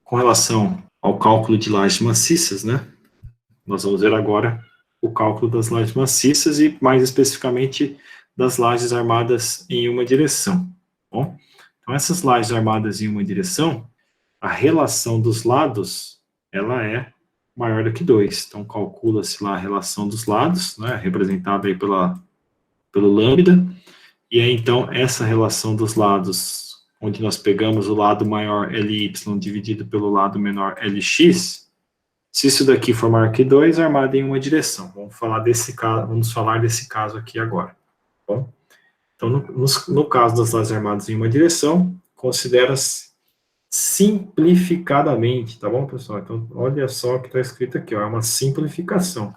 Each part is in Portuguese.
com relação ao cálculo de lajes maciças, né? Nós vamos ver agora o cálculo das lajes maciças e, mais especificamente, das lajes armadas em uma direção. Tá bom? Então, essas lajes armadas em uma direção, a relação dos lados, ela é maior do que 2. Então, calcula-se lá a relação dos lados, né, representada aí pelo lambda, e aí, então, essa relação dos lados, onde nós pegamos o lado maior Ly dividido pelo lado menor Lx, se isso daqui for maior que 2, armado em uma direção. Vamos falar desse caso aqui agora. Tá bom? Então, no caso das lajes armadas em uma direção, considera-se simplificadamente, tá bom, pessoal? Então, olha só o que está escrito aqui, ó, é uma simplificação.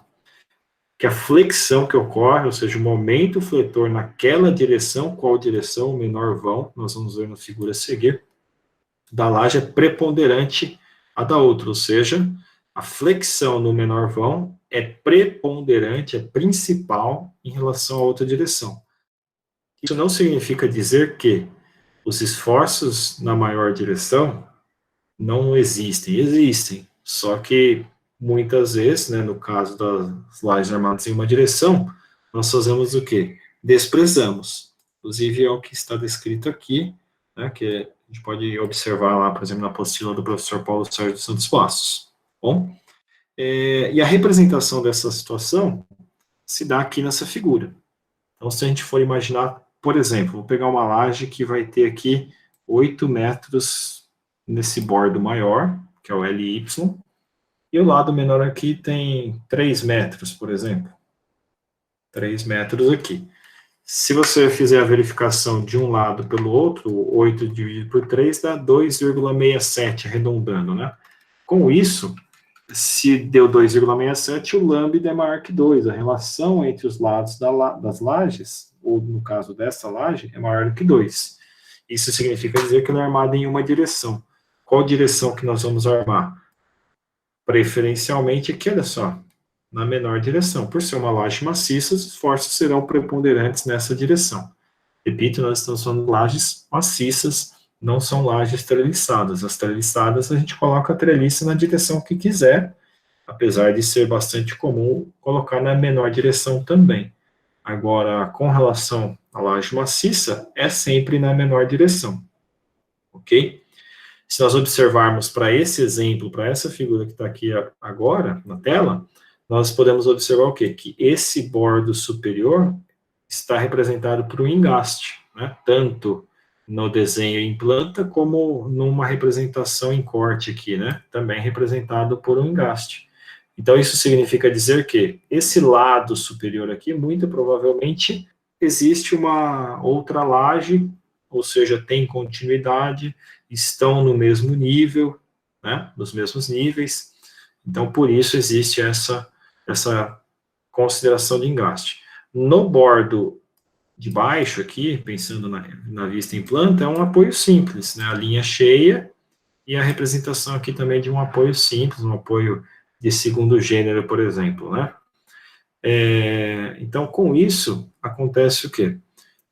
Que a flexão que ocorre, ou seja, o momento fletor naquela direção, qual direção, o menor vão, nós vamos ver na figura a seguir, da laje é preponderante a da outra, ou seja, a flexão no menor vão é preponderante, é principal em relação à outra direção. Isso não significa dizer que os esforços na maior direção não existem, existem, só que muitas vezes, né, no caso das lajes armadas em uma direção, nós fazemos o quê? Desprezamos. Inclusive é o que está descrito aqui, né, que a gente pode observar lá, por exemplo, na apostila do professor Paulo Sérgio dos Santos Bastos. Bom, e a representação dessa situação se dá aqui nessa figura. Então, se a gente for imaginar, por exemplo, vou pegar uma laje que vai ter aqui 8 metros nesse bordo maior, que é o Ly, e o lado menor aqui tem 3 metros, por exemplo. 3 metros aqui. Se você fizer a verificação de um lado pelo outro, 8 dividido por 3 dá 2,67, arredondando, né? Com isso, se deu 2,67, o lambda é maior que 2. A relação entre os lados das lajes, ou no caso dessa laje, é maior do que 2. Isso significa dizer que ela é armada em uma direção. Qual direção que nós vamos armar? Preferencialmente aqui, olha só, na menor direção. Por ser uma laje maciça, os esforços serão preponderantes nessa direção. Repito, nós estamos falando de lajes maciças, não são lajes treliçadas. As treliçadas, a gente coloca a treliça na direção que quiser, apesar de ser bastante comum colocar na menor direção também. Agora, com relação à laje maciça, é sempre na menor direção. Ok? Se nós observarmos para esse exemplo, para essa figura que está aqui agora na tela, nós podemos observar o quê? Que esse bordo superior está representado por um engaste, né? Tanto no desenho em planta como numa representação em corte aqui, né? Também representado por um engaste. Então, isso significa dizer que esse lado superior aqui, muito provavelmente, existe uma outra laje, ou seja, tem continuidade, estão no mesmo nível, né, nos mesmos níveis, então por isso existe essa consideração de engaste. No bordo de baixo aqui, pensando na vista em planta, é um apoio simples, né, a linha cheia e a representação aqui também de um apoio simples, um apoio de segundo gênero, por exemplo, né. Então, com isso, acontece o quê?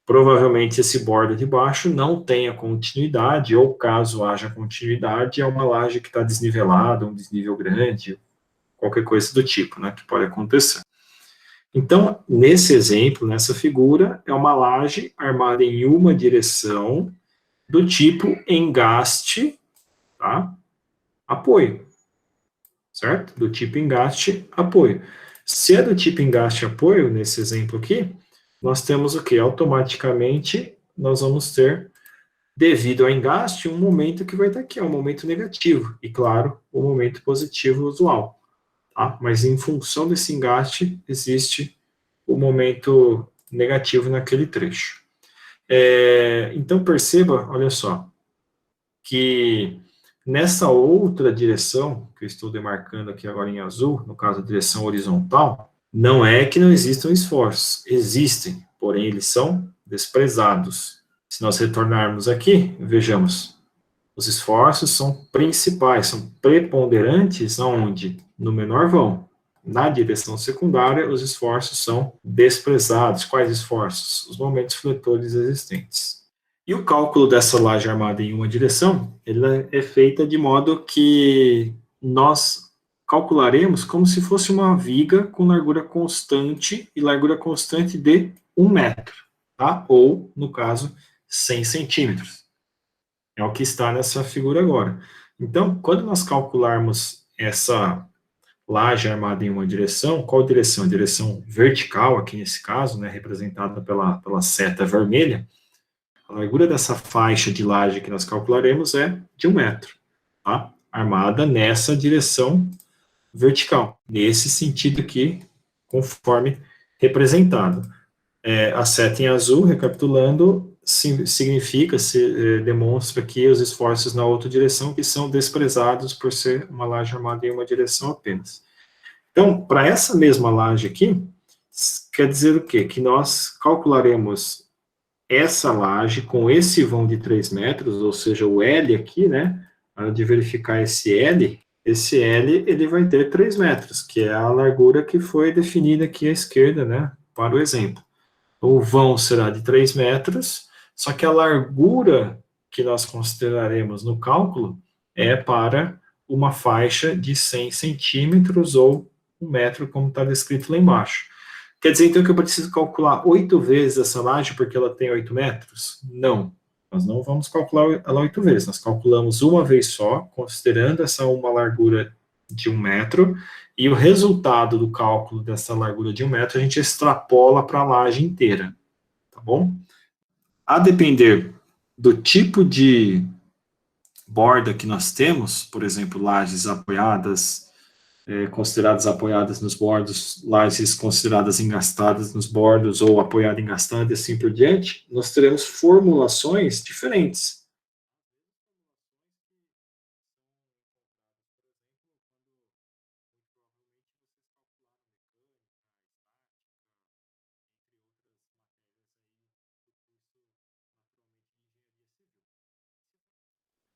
Provavelmente esse bordo de baixo não tenha continuidade, ou caso haja continuidade, é uma laje que está desnivelada, um desnível grande, qualquer coisa do tipo, né, que pode acontecer. Então, nesse exemplo, nessa figura, é uma laje armada em uma direção, do tipo engaste, tá? Apoio, certo? Do tipo engaste, apoio. Se é do tipo engaste, apoio, nesse exemplo aqui, nós temos o que? Automaticamente, nós vamos ter, devido ao engaste, um momento que vai estar aqui, um momento negativo, e claro, o momento positivo usual. Tá? Mas em função desse engaste, existe o momento negativo naquele trecho. Então, perceba, olha só, que nessa outra direção, que eu estou demarcando aqui agora em azul, no caso a direção horizontal, não é que não existam esforços, existem, porém eles são desprezados. Se nós retornarmos aqui, vejamos, os esforços são principais, são preponderantes aonde? No menor vão. Na direção secundária, os esforços são desprezados. Quais esforços? Os momentos fletores existentes. E o cálculo dessa laje armada em uma direção, ela é feita de modo que nós calcularemos como se fosse uma viga com largura constante e largura constante de 1 metro, tá? Ou, no caso, 100 centímetros. É o que está nessa figura agora. Então, quando nós calcularmos essa laje armada em uma direção, qual direção? A direção vertical, aqui nesse caso, né, representada pela seta vermelha. A largura dessa faixa de laje que nós calcularemos é de 1 metro, tá? Armada nessa direção vertical, nesse sentido aqui, conforme representado. A seta em azul, recapitulando, significa, demonstra que os esforços na outra direção que são desprezados por ser uma laje armada em uma direção apenas. Então, para essa mesma laje aqui, quer dizer o quê? Que nós calcularemos essa laje com esse vão de 3 metros, ou seja, o L aqui, né? Na hora de verificar esse L ele vai ter 3 metros, que é a largura que foi definida aqui à esquerda, né? Para o exemplo. O vão será de 3 metros, só que a largura que nós consideraremos no cálculo é para uma faixa de 100 centímetros ou 1 metro, como está descrito lá embaixo. Quer dizer, então, que eu preciso calcular 8 vezes essa laje porque ela tem 8 metros? Não. Nós não vamos calcular ela 8 vezes. Nós calculamos uma vez só, considerando essa uma largura de 1 metro, e o resultado do cálculo dessa largura de 1 metro a gente extrapola para a laje inteira, tá bom? A depender do tipo de borda que nós temos, por exemplo, lajes apoiadas, consideradas apoiadas nos bordos, lajes consideradas engastadas nos bordos ou apoiada engastando e assim por diante, nós teremos formulações diferentes.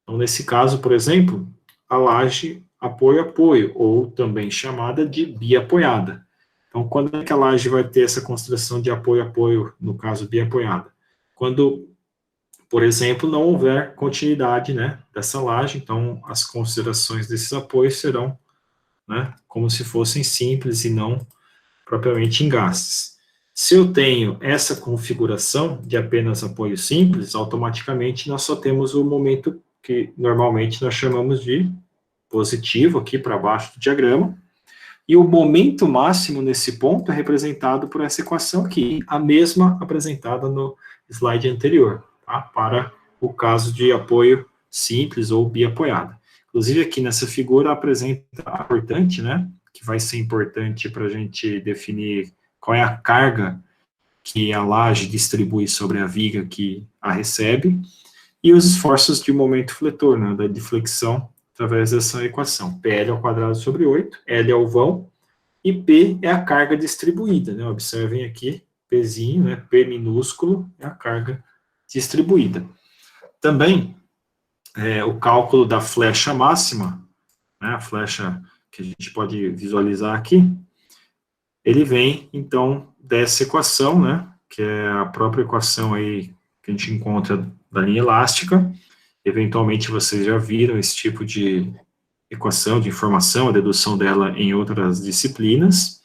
Então, nesse caso, por exemplo, a laje apoio-apoio, ou também chamada de biapoiada. Então, quando é que a laje vai ter essa consideração de apoio-apoio, no caso biapoiada? Quando, por exemplo, não houver continuidade, né, dessa laje, então as considerações desses apoios serão, né, como se fossem simples e não propriamente engastes. Se eu tenho essa configuração de apenas apoio simples, automaticamente nós só temos o momento que normalmente nós chamamos de positivo aqui para baixo do diagrama, e o momento máximo nesse ponto é representado por essa equação aqui, a mesma apresentada no slide anterior, tá? Para o caso de apoio simples ou biapoiada. Inclusive aqui nessa figura apresenta a importante, né, que vai ser importante para a gente definir qual é a carga que a laje distribui sobre a viga que a recebe, e os esforços de momento fletor, né, da deflexão, através dessa equação. PL ao quadrado sobre 8, L é o vão, e P é a carga distribuída, né? Observem aqui, Pzinho, né? P minúsculo é a carga distribuída. Também, o cálculo da flecha máxima, né? A flecha que a gente pode visualizar aqui, ele vem, então, dessa equação, né? Que é a própria equação aí que a gente encontra da linha elástica. Eventualmente, vocês já viram esse tipo de equação, de informação, a dedução dela em outras disciplinas,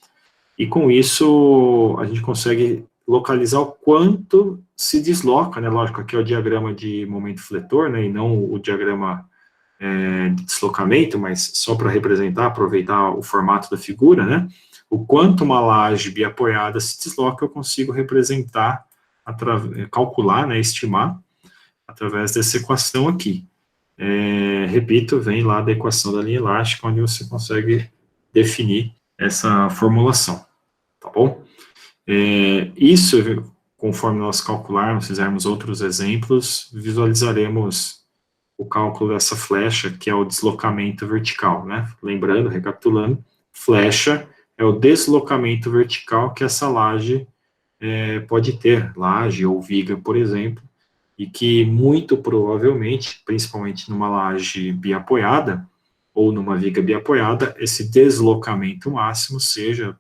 e com isso a gente consegue localizar o quanto se desloca, né, lógico, aqui é o diagrama de momento fletor, né, e não o diagrama de deslocamento, mas só para representar, aproveitar o formato da figura, né, o quanto uma laje biapoiada se desloca, eu consigo representar, calcular, né, estimar, através dessa equação aqui. Repito, vem lá da equação da linha elástica, onde você consegue definir essa formulação, tá bom? Isso, conforme nós calcularmos, fizermos outros exemplos, visualizaremos o cálculo dessa flecha, que é o deslocamento vertical, né? Lembrando, recapitulando, flecha é o deslocamento vertical que essa laje pode ter, laje ou viga, por exemplo, e que muito provavelmente, principalmente numa laje biapoiada, ou numa viga biapoiada, esse deslocamento máximo seja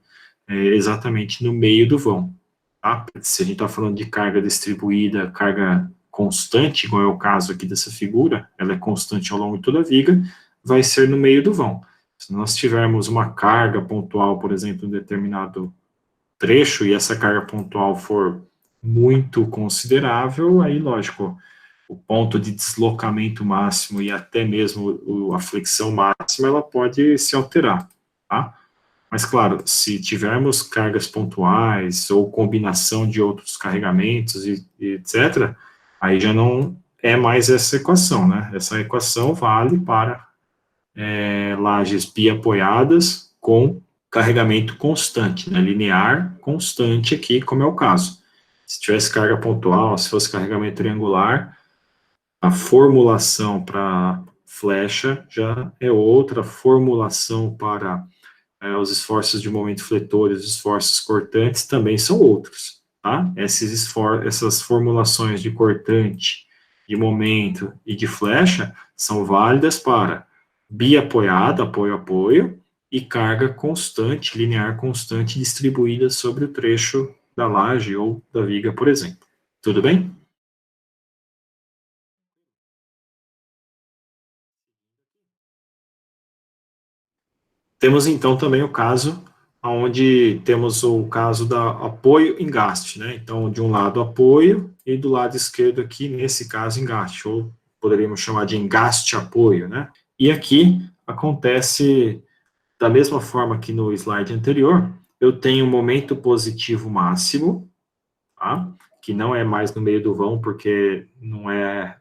exatamente no meio do vão. Tá? Se a gente está falando de carga distribuída, carga constante, igual é o caso aqui dessa figura, ela é constante ao longo de toda a viga, vai ser no meio do vão. Se nós tivermos uma carga pontual, por exemplo, em determinado trecho, e essa carga pontual for muito considerável, aí, lógico, o ponto de deslocamento máximo e até mesmo a flexão máxima, ela pode se alterar, tá? Mas, claro, se tivermos cargas pontuais ou combinação de outros carregamentos e etc., aí já não é mais essa equação, né? Essa equação vale para lajes biapoiadas com carregamento constante, né? Linear constante aqui, como é o caso. Se tivesse carga pontual, se fosse carregamento triangular, a formulação para flecha já é outra, formulação para os esforços de momento fletor e os esforços cortantes também são outros, tá? Essas formulações de cortante, de momento e de flecha são válidas para biapoiada, apoio-apoio, e carga constante, linear constante, distribuída sobre o trecho da laje ou da viga, por exemplo. Tudo bem? Temos então também o caso onde temos o caso da apoio-engaste, né? Então, de um lado apoio e do lado esquerdo aqui, nesse caso, engaste, ou poderíamos chamar de engaste-apoio, né? E aqui acontece da mesma forma que no slide anterior, eu tenho um momento positivo máximo, tá? Que não é mais no meio do vão, porque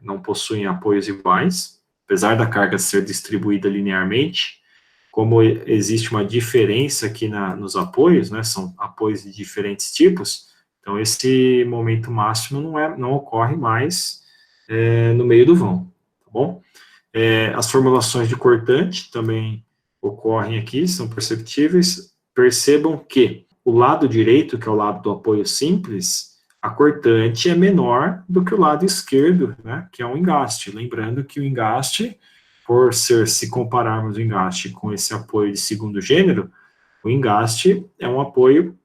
não possuem apoios iguais, apesar da carga ser distribuída linearmente, como existe uma diferença aqui nos apoios, né, são apoios de diferentes tipos, então esse momento máximo não ocorre mais no meio do vão, tá bom? As formulações de cortante também ocorrem aqui, são perceptíveis. Percebam que o lado direito, que é o lado do apoio simples, a cortante é menor do que o lado esquerdo, né, que é um engaste. Lembrando que o engaste, se compararmos o engaste com esse apoio de segundo gênero, o engaste é um apoio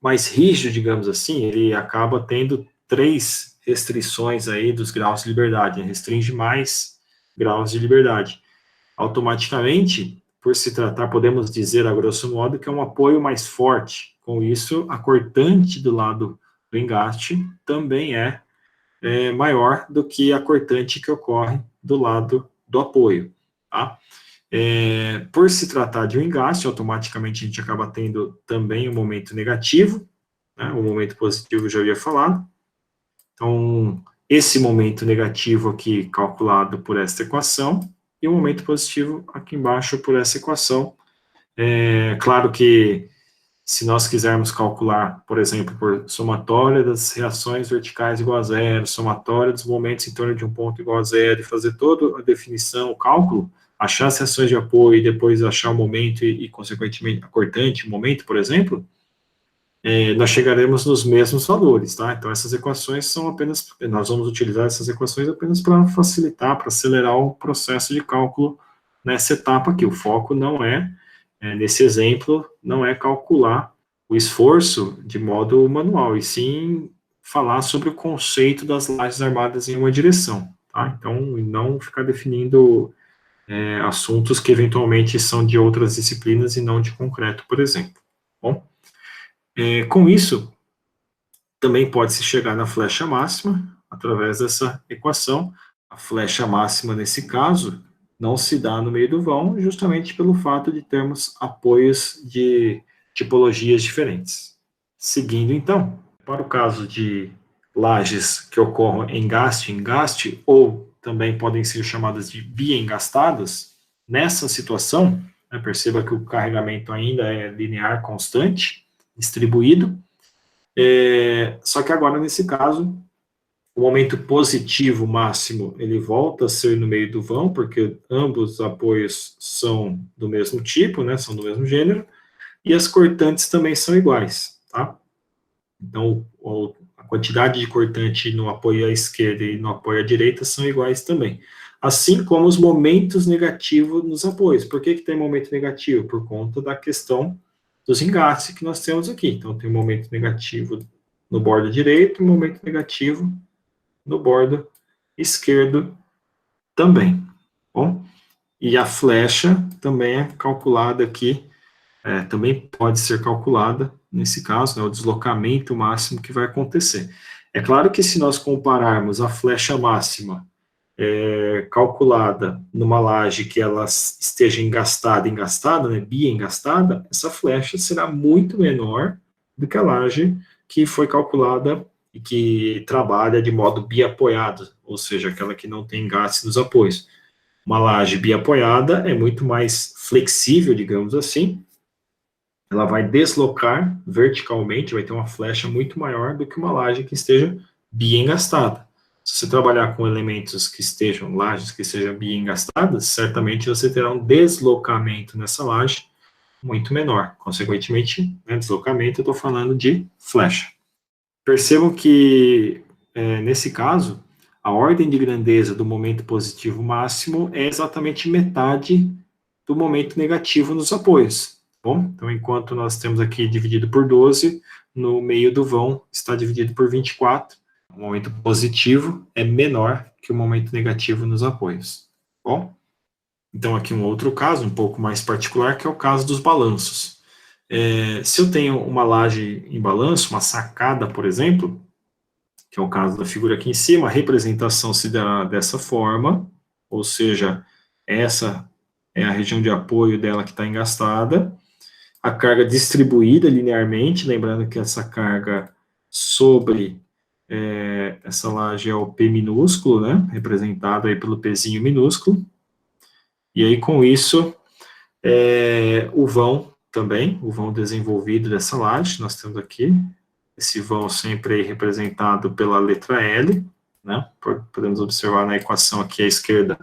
mais rígido, digamos assim, ele acaba tendo 3 restrições aí dos graus de liberdade, restringe mais graus de liberdade. Automaticamente, por se tratar, podemos dizer, a grosso modo, que é um apoio mais forte. Com isso, a cortante do lado do engaste também é maior do que a cortante que ocorre do lado do apoio, tá? Por se tratar de um engaste, automaticamente a gente acaba tendo também um momento negativo, né? O momento positivo eu já havia falado. Então, esse momento negativo aqui calculado por esta equação, e o momento positivo aqui embaixo por essa equação. Claro que se nós quisermos calcular, por exemplo, por somatória das reações verticais igual a zero, somatória dos momentos em torno de um ponto igual a zero, e fazer toda a definição, o cálculo, achar as reações de apoio e depois achar o momento e consequentemente, a cortante, o momento, por exemplo, nós chegaremos nos mesmos valores, tá? Então, essas equações são apenas, nós vamos utilizar essas equações apenas para facilitar, para acelerar o processo de cálculo nessa etapa aqui. O foco não nesse exemplo, não é calcular o esforço de modo manual, e sim falar sobre o conceito das lajes armadas em uma direção, tá? Então, não ficar definindo assuntos que eventualmente são de outras disciplinas e não de concreto, por exemplo. Bom, com isso, também pode-se chegar na flecha máxima, através dessa equação. A flecha máxima, nesse caso, não se dá no meio do vão, justamente pelo fato de termos apoios de tipologias diferentes. Seguindo, então, para o caso de lajes que ocorram engaste, ou também podem ser chamadas de biengastadas, nessa situação, perceba que o carregamento ainda é linear constante, distribuído, só que agora, nesse caso, o momento positivo máximo, ele volta a ser no meio do vão, porque ambos os apoios são do mesmo tipo, né, são do mesmo gênero, e as cortantes também são iguais, tá? Então, a quantidade de cortante no apoio à esquerda e no apoio à direita são iguais também. Assim como os momentos negativos nos apoios. Por que tem momento negativo? Por conta da questão dos engastes que nós temos aqui. Então, tem um momento negativo no bordo direito e um momento negativo no bordo esquerdo também. Bom, e a flecha também é calculada aqui, também pode ser calculada nesse caso, né, o deslocamento máximo que vai acontecer. É claro que se nós compararmos a flecha máxima calculada numa laje que ela esteja engastada, né, bi-engastada, essa flecha será muito menor do que a laje que foi calculada e que trabalha de modo biapoiado, ou seja, aquela que não tem engaste nos apoios. Uma laje biapoiada é muito mais flexível, digamos assim, ela vai deslocar verticalmente, vai ter uma flecha muito maior do que uma laje que esteja bi-engastada. Se você trabalhar com elementos que estejam, lajes que sejam bi-engastadas, certamente você terá um deslocamento nessa laje muito menor. Consequentemente, né, deslocamento, eu estou falando de flecha. Percebam que, nesse caso, a ordem de grandeza do momento positivo máximo é exatamente metade do momento negativo nos apoios. Bom, então, enquanto nós temos aqui dividido por 12, no meio do vão está dividido por 24. O momento positivo é menor que o momento negativo nos apoios. Bom, então aqui um outro caso, um pouco mais particular, que é o caso dos balanços. Se eu tenho uma laje em balanço, uma sacada, por exemplo, que é o caso da figura aqui em cima, a representação se dá dessa forma, ou seja, essa é a região de apoio dela que está engastada, a carga distribuída linearmente, lembrando que essa carga sobre essa laje é o P minúsculo, né, representado aí pelo Pzinho minúsculo, e aí com isso, o vão também, o vão desenvolvido dessa laje, nós temos aqui, esse vão sempre aí representado pela letra L, né, podemos observar na equação aqui à esquerda,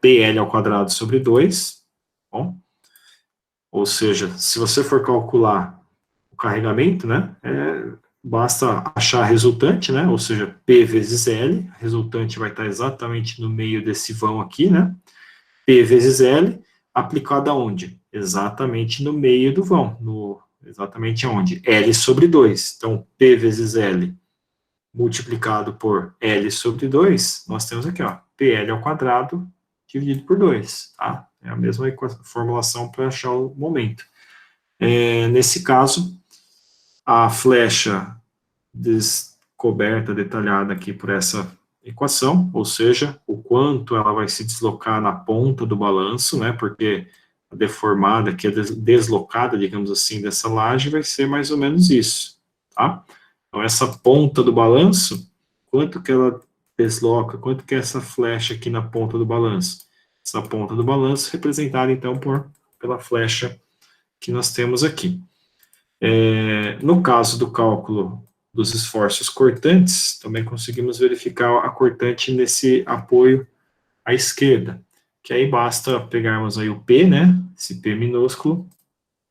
PL ao quadrado sobre 2, bom, ou seja, se você for calcular o carregamento, né, basta achar a resultante, né, ou seja, P vezes L, a resultante vai estar exatamente no meio desse vão aqui, né, P vezes L, aplicado aonde? Exatamente no meio do vão, exatamente onde? L sobre 2, então P vezes L multiplicado por L sobre 2, nós temos aqui, ó, PL ao quadrado dividido por 2, tá? É a mesma formulação para achar o momento. Nesse caso, a flecha descoberta, detalhada aqui por essa equação, ou seja, o quanto ela vai se deslocar na ponta do balanço, né, porque a deformada, que é deslocada, digamos assim, dessa laje, vai ser mais ou menos isso, tá? Então, essa ponta do balanço, quanto que ela desloca, quanto que é essa flecha aqui na ponta do balanço? Essa ponta do balanço representada, então, pela flecha que nós temos aqui. No caso do cálculo dos esforços cortantes, também conseguimos verificar a cortante nesse apoio à esquerda, que aí basta pegarmos aí o P, né, esse P minúsculo,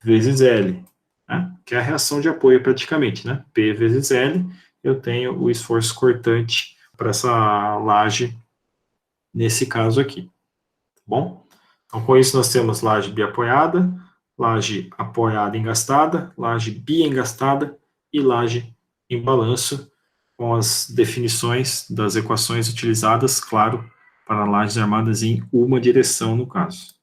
vezes L, né, que é a reação de apoio praticamente, né, P vezes L, eu tenho o esforço cortante para essa laje, nesse caso aqui, tá bom? Então, com isso nós temos laje biapoiada, laje apoiada engastada, laje bi-engastada e laje em balanço, com as definições das equações utilizadas, claro, para lajes armadas em uma direção, no caso.